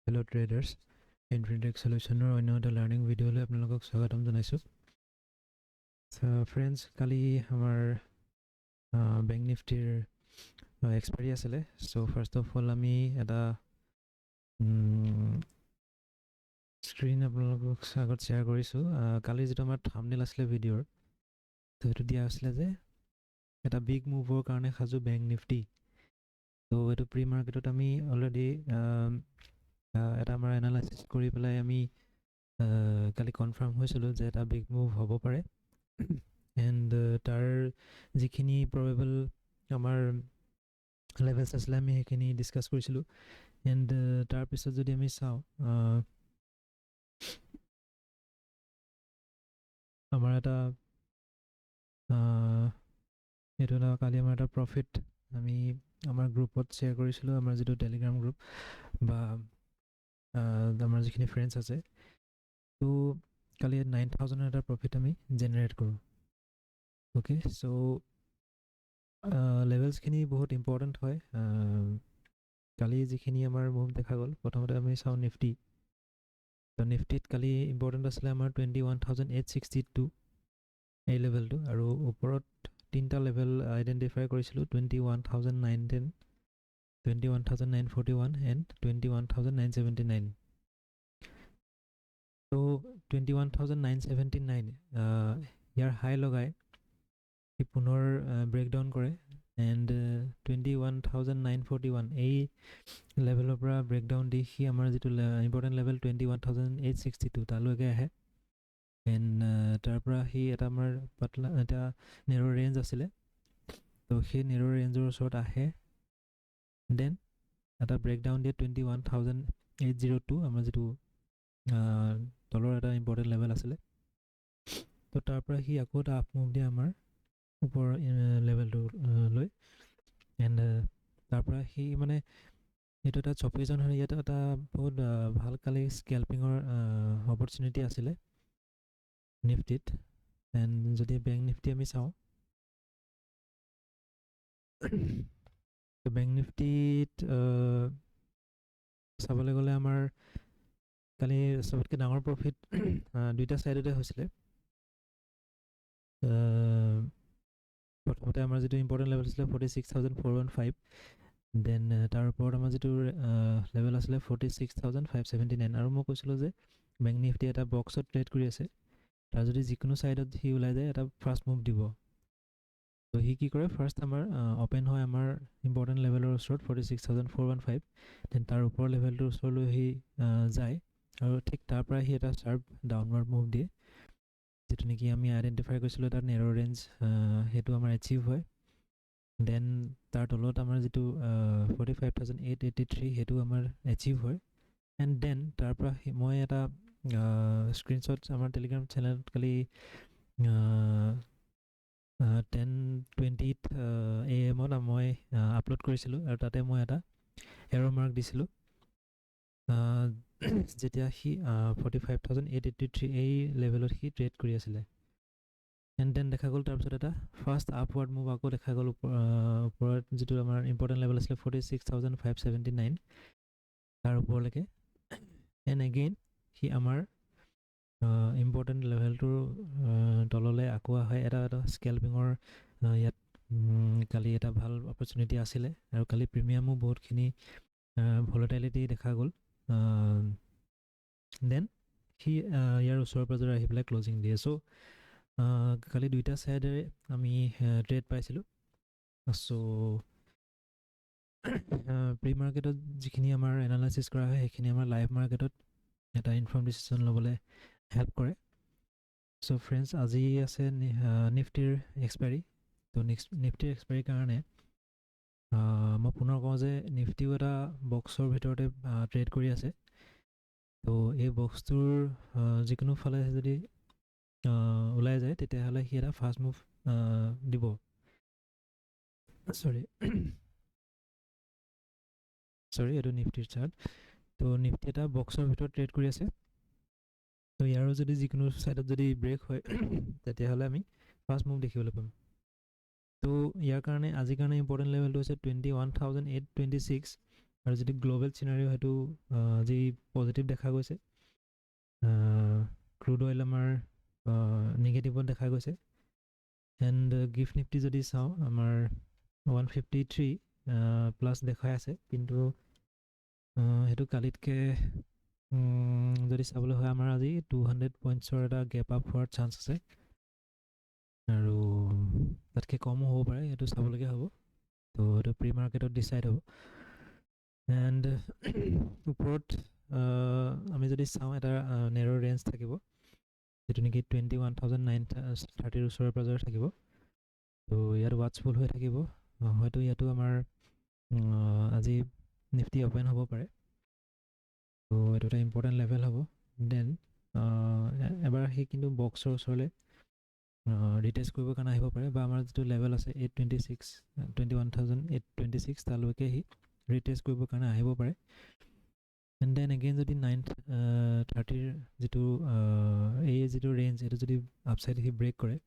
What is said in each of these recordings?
Hello traders, Infinitech Solution or another learning video le apnalok swagatam janaisu. So friends, kali hamar Bank Nifty expiry asile. So first of all ami eta screen apnalok agot share korisu. Kali jeto amar thumbnail asile video. So etu dia asile je eta big move or karone khazu Bank Nifty. So etu pre-market ot ami already এটা আমাৰ analysis কৰি পেলাই আমি কালি confirm হৈছিল যে এটা big move হ'ব পাৰে এন্ড তাৰ যিখিনি প্ৰবেবল আমাৰ লেভেলছ আছিল আমি সেইখিনি ডিসকাস কৰিছিল এন্ড তাৰ পিছত যদি আমি চাও আমাৰ এটা এটো না কালি আমাৰ এটা প্ৰফিট আমি আমাৰ গ্ৰুপত শেয়াৰ কৰিছিল আমাৰ যেটো টেলিগ্ৰাম গ্ৰুপ বা আমাৰ যিখিনি ফ্ৰেন্ডছ আছে তো কালি 9000 এটা প্ৰফিট আমি জেনাৰেট কৰো ওকে সো লেভেলছ খিনি বহুত ইম্পৰ্টেন্ট হয় কালি যিখিনি আমাৰ মুভ দেখা গল প্ৰথমতে আমি চাও নিফটি তো নিফটিত কালি ইম্পৰ্টেন্ট আছিল আমাৰ 21862 এই লেভেলটো আৰু ওপৰত তিনটা লেভেল আইডেন্টিফাই কৰিছিল 21910 21941 and 21979 so 21979 ইয়াৰ হাই লগাই ই পুনৰ ব্ৰেকডাউন কৰে and 21941 এই লেভেলৰ পৰা ব্ৰেকডাউন দি হি আমাৰ যেটো ইম্পৰ্টেন্ট লেভেল 21862 তালৈকে আহে and তাৰ পৰা হি এটা আমাৰ পাতলা এটা নেৰো ৰেঞ্জ আছিল তো সেই নেৰো ৰেঞ্জৰ ওচৰত আহে then এটা ব্ৰেকডাউন দিয়ে 21802 আমাৰ যেটো তলৰ এটা ইম্পৰ্টেন্ট লেভেল আছিল তো তাৰ পৰা হি আকৌ এটা আপ মুভ দিয়ে আমাৰ উপৰ লেভেলটো লৈ এন্ড তাৰ পৰা হি মানে এটো এটা চপেজন হয় এটা এটা বহুত ভাল কালি স্কেলপিংৰ অপৰচুনিটি আছিল নিফটিত এন্ড যদি ব্যাংক নিফটি আমি চাও ব্যাংক নিফটিত চাবলৈ গলে আমাৰ কালি সবতকে ডাঙৰ প্ৰফিট দুইটা সাইডতে হৈছিল প্ৰথমতে আমাৰ যেটো ইম্পৰ্টেন্ট লেভেল আছিল 46415 দেন তাৰ ওপৰত আমাৰ যেটো লেভেল আছিল 46579 আৰু মই কৈছিল যে ব্যাংক নিফটি এটা বক্সত ট্ৰেড কৰি আছে তাৰ যদি যিকোনো সাইডত হি উলাই যায় এটা ফাৰ্স্ট মুভ দিব তো হি কি কৰে ফাৰ্স্ট আমাৰ ওপেন হয় আমাৰ ইম্পৰ্টেন্ট লেভেলৰ ওচৰত 46415 দেন তাৰ ওপৰ লেভেলটোৰ ওচৰলৈ হি যায় আৰু ঠিক তাৰ পৰা হি এটা শাৰ্প ডাউনৱাৰ্ড মুভ দিয়ে যেটো নেকি আমি আইডেন্টিফাই কৰিছিল এটা নেৰো ৰেঞ্জ হেতু আমাৰ এচিভ হয় দেন তাৰ তলত আমাৰ যেটো 45883 হেতু আমাৰ এচিভ হয় এন্ড দেন তাৰ পৰা মই এটা স্ক্ৰিনশ্বট আমাৰ টেলিগ্ৰাম চেনেলত কালি 10:20 AM ত মই আপলোড কৰিছিল আৰু তাতে মই এটা এৰো মাৰ্ক দিছিল যেতিয়া হি 45883 এই লেভেলত হি ট্ৰেড কৰি আছিল এন্ড দেন দেখা গল তাৰ পিছত এটা ফাৰ্স্ট আপৱাৰ্ড মুভ আকৌ দেখা গল ওপৰত যেটো আমাৰ ইম্পৰ্টেন্ট লেভেল আছিল 46579 তাৰ ওপৰলৈকে এন্ড এগেইন হি আমাৰ ইম্পৰ্টেন্ট লেভেলটোৰ তললৈ আকৌ হয় এটা এটা স্কেলপিংৰ ইয়াত কালি এটা ভাল অপৰচুনিটি আছিল আৰু কালি প্ৰিমিয়ামো বহুতখিনি ভলাটিলিটি দেখা গল দেন হি ইয়াৰ ওচৰৰ পৰা আহি পেলাই ক্লোজিং দিয়ে সো কালি দুইটা সাইডে আমি ট্ৰেড পাইছিল সো প্ৰি মাৰ্কেটত যিখিনি আমাৰ এনালাইসিস কৰা হয় সেইখিনি আমাৰ লাইভ মাৰ্কেটত এটা ইনফৰ্ম ডিসিশন লবলৈ হেল্প কৰে সো ফ্ৰেন্ডস আজি আছে নিফটিৰ এক্সপায়াৰি তো নিফটিৰ এক্সপায়াৰি কাৰণে মই পুনৰ কওঁ যে নিফটিও এটা বক্সৰ ভিতৰতে ট্ৰেড কৰি আছে তো এই বক্সটোৰ যিকোনো ফালে যদি উলাই যায় তেতিয়া হলে হি এটা ফাৰ্স্ট মুভ দিব সৰি এটো নিফটিৰ চাৰ্ট তো নিফটি এটা বক্সৰ ভিতৰত ট্ৰেড কৰি আছে তো ইয়াৰো যদি যিকোনো সাইডত যদি ব্ৰেক হয় তেতিয়া হলে আমি ফাৰ্স্ট মুভ দেখিবলৈ পাম তো ইয়াৰ কাৰণে আজি কাৰণে ইম্পৰ্টেন্ট লেভেলটো আছে 21826 আৰু যদি গ্ল'বেল চিনাৰিও সেইটো যি পজিটিভ দেখা গৈছে, ক্ৰুড অইল আমাৰ নিগেটিভত দেখা গৈছে। এণ্ড গিফ্ট নিফটি যদি চাওঁ আমাৰ 153 প্লাছ দেখাই আছে, কিন্তু সেইটো কালিতকৈ যদি চাবলৈ হয় আমাৰ আজি 200 পইণ্টছৰ এটা গেপ আপ হোৱাৰ চান্স আছে, আৰু তাতকৈ কমো হ'ব পাৰে, সেইটো চাবলগীয়া হ'ব। তো সেইটো প্ৰি মাৰ্কেটত ডিচাইড হ'ব। এণ্ড ওপৰত আমি যদি চাওঁ এটা নেৰ' ৰেঞ্জ থাকিব, যিটো নেকি 21,930 ওচৰে পাজৰে থাকিব। তো ইয়াত ৱাটচফুল হৈ থাকিব, হয়তো ইয়াতো আমাৰ আজি নিফটি অপেন হ'ব পাৰে। তো এইটো এটা ইম্পৰ্টেণ্ট লেভেল হ'ব। দেন এবাৰ আহি কিন্তু বক্সৰ ওচৰলৈ ৰিটেষ্ট কৰিবৰ কাৰণে আহিব পাৰে, বা আমাৰ যিটো লেভেল আছে 826 21,826 তালৈকে আহি ৰিটেষ্ট কৰিবৰ কাৰণে আহিব পাৰে। এণ্ড দেন এগেইন যদি 930 যিটো এই যিটো ৰেঞ্জ, এইটো যদি আপচাইড সি ব্ৰেক কৰে,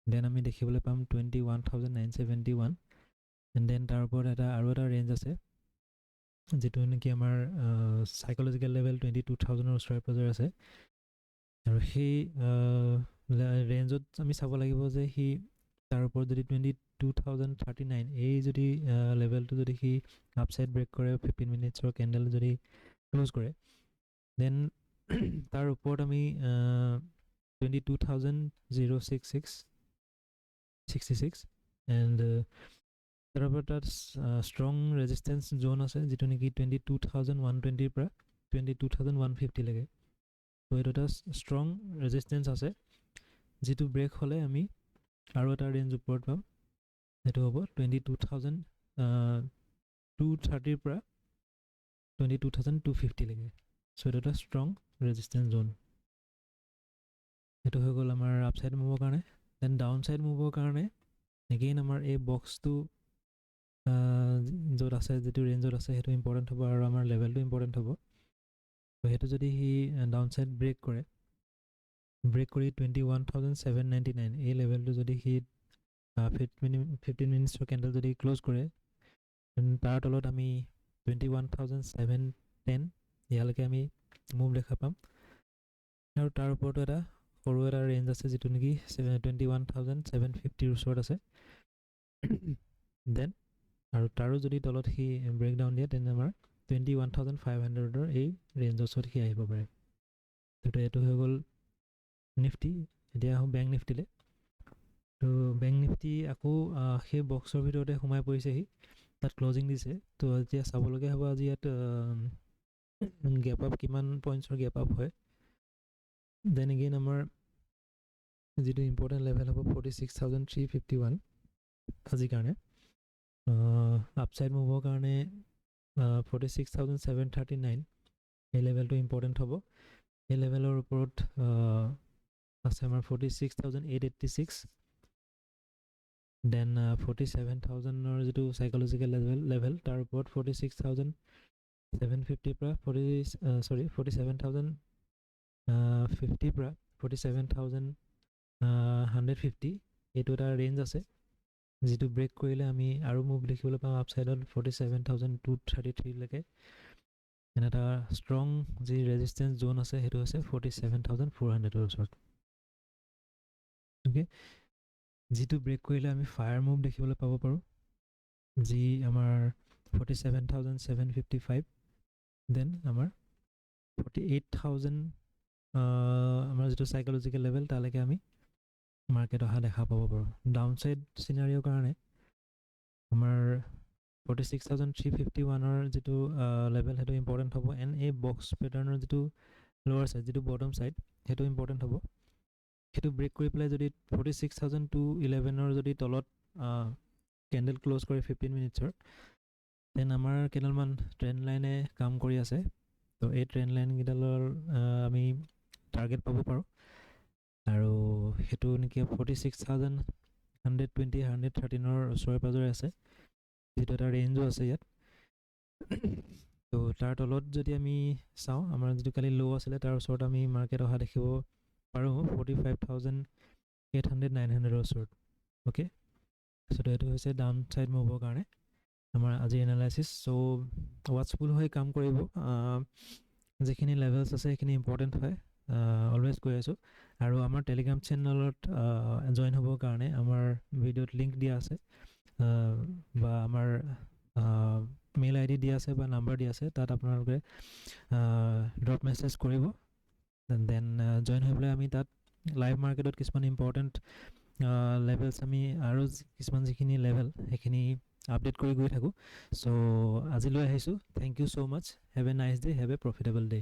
দেন আমি দেখিবলৈ পাম 21,971। এণ্ড দেন তাৰ ওপৰত আৰু এটা ৰেঞ্জ আছে, যিটো নেকি আমাৰ চাইক'লজিকেল লেভেল 22,000ৰ ওচৰে পাজৰে আছে। আৰু সেই ৰেঞ্জত আমি চাব লাগিব যে সি তাৰ ওপৰত যদি 22,039 এই যদি লেভেলটো যদি সি আপচাইড ব্ৰেক কৰে, 15 মিনিটছৰ কেণ্ডেল যদি ক্ল'জ কৰে, দেন তাৰ ওপৰত আমি 22,066 এণ্ড তাৰ ওপৰত তাত ষ্ট্ৰং ৰেজিষ্টেঞ্চ জ'ন আছে, যিটো নেকি 22,120 পৰা 22,150লৈকে। তো এইটো এটা ষ্ট্ৰং ৰেজিষ্টেঞ্চ আছে, যিটো ব্ৰেক হ'লে আমি আৰু এটা ৰেঞ্জ ওপৰত পাম, সেইটো হ'ব 22,230 পৰা 22,250লৈকে। চ' এইটো এটা ষ্ট্ৰং ৰেজিষ্টেঞ্চ জ'ন। সেইটো হৈ গ'ল আমাৰ আপচাইড মুভৰ কাৰণে। দেন ডাউন চাইড মুভৰ কাৰণে এগেইন আমাৰ এই বক্সটো য'ত আছে, যিটো ৰেঞ্জত আছে, সেইটো ইম্পৰ্টেণ্ট হ'ব, আৰু আমাৰ লেভেলটো ইম্পৰ্টেণ্ট হ'ব। তো সেইটো যদি সি ডাউন চাইড ব্ৰেক কৰি 21,799 এই লেভেলটো যদি সি 15 মিনিটছৰ কেণ্ডেল যদি ক্ল'জ কৰে, তাৰ তলত আমি 21,710 ইয়ালৈকে আমি মুভ দেখা পাম। আৰু তাৰ ওপৰতো এটা সৰু এটা ৰেঞ্জ আছে, যিটো নেকি 21,750ৰ ওচৰত আছে। দেন আৰু তাৰো যদি তলত সি ব্ৰেকডাউন দিয়ে, তেনে আমাৰ 21,500ৰ এই ৰেঞ্জৰ ওচৰত সি আহিব পাৰে। তো এইটো হৈ গ'ল নিফটি। এতিয়া আহোঁ বেংক নিফটিলৈ। তো বেংক নিফটি আকৌ সেই বক্সৰ ভিতৰতে সোমাই পৰিছেহি, তাত ক্লজিং দিছে। তো এতিয়া চাবলগীয়া হ'ব আজি ইয়াত গেপ আপ কিমান পইণ্টছৰ গেপ আপ হয়। দেন এগেইন আমাৰ যিটো ইম্পৰ্টেণ্ট লেভেল হ'ব 46,351 আজিৰ কাৰণে। আপচাইড মুভৰ কাৰণে 46,739 এই লেভেলটো ইম্পৰ্টেণ্ট হ'ব। এই লেভেলৰ ওপৰত আছে আমাৰ 46,886। দেন 47,000ৰ যিটো চাইক'লজিকেল লেভেল, তাৰ ওপৰত 46,750 পৰা 47,050 পৰা 47,150 এইটো এটা ৰেঞ্জ আছে, যিটো ব্ৰেক কৰিলে আমি আৰু মুভ দেখিবলৈ পাম আপচাইডত 47,233লৈকে। এনে এটা ষ্ট্ৰং যি ৰেজিষ্টেঞ্চ জ'ন আছে, সেইটো হৈছে 47,400ৰ ওচৰত। অ'কে, যিটো ব্ৰেক কৰিলে আমি ফায়াৰ মুভ দেখিবলৈ পাব পাৰোঁ, যি আমাৰ 47,755। দেন আমাৰ 48,000 আমাৰ যিটো চাইক'লজিকেল লেভেল, তালৈকে আমি মাৰ্কেট অহা দেখা পাব পাৰোঁ। ডাউন চাইড চিনাৰিঅ'ৰ কাৰণে আমাৰ 46,351ৰ যিটো লেভেল, সেইটো ইম্পৰ্টেণ্ট হ'ব। এণ্ড এই বক্স পেটাৰ্ণৰ যিটো লোৱাৰ চাইড, যিটো বটম চাইড, সেইটো ইম্পৰ্টেণ্ট হ'ব। সেইটো ব্ৰেক কৰি পেলাই যদি 46,211ৰ যদি তলত কেণ্ডেল ক্ল'জ কৰে 15 মিনিটছৰ, দেন আমাৰ কেইডালমান ট্ৰেণ্ড লাইনে কাম কৰি আছে। তো এই ট্ৰেণ্ড লাইনকেইডালৰ আমি টাৰ্গেট পাব পাৰোঁ, আৰু সেইটো নেকি 46,120 113ৰ ওচৰে পাজৰে আছে, যিটো এটা ৰেঞ্জো আছে ইয়াত। তো তাৰ তলত যদি আমি চাওঁ, আমাৰ যিটো কালি ল' আছিলে, তাৰ ওচৰত আমি মাৰ্কেট অহা দেখিব পাৰোঁ 45,800 900ৰ ওচৰত। অ'কে, চ' এইটো হৈছে ডাউন চাইড মুভৰ কাৰণে। আমাৰ আজি এনালাইচিছ চ' ৱাটচফুল হৈ কাম কৰিব যিখিনি লেভেলছ আছে সেইখিনি ইম্পৰ্টেণ্ট হয় অলৱেজ কৈ আছোঁ আৰু আমাৰ টেলিগ্ৰাম চেনেলত জইন হ'বৰ কাৰণে আমাৰ ভিডিঅ'ত লিংক দিয়া আছে বা আমাৰ মেইল আই ডি দিয়া আছে বা নাম্বাৰ দিয়া আছে তাত আপোনালোকে ড্ৰপ মেছেজ কৰিব দেন জইন হৈ পেলাই আমি তাত লাইভ মাৰ্কেটত কিছুমান ইম্পৰ্টেণ্ট লেভেলছ আমি আৰু কিছুমান যিখিনি লেভেল সেইখিনি আপডেট কৰি গৈ থাকোঁ চ' আজিলৈ আহিছোঁ thank you so' much have a nice day have a profitable day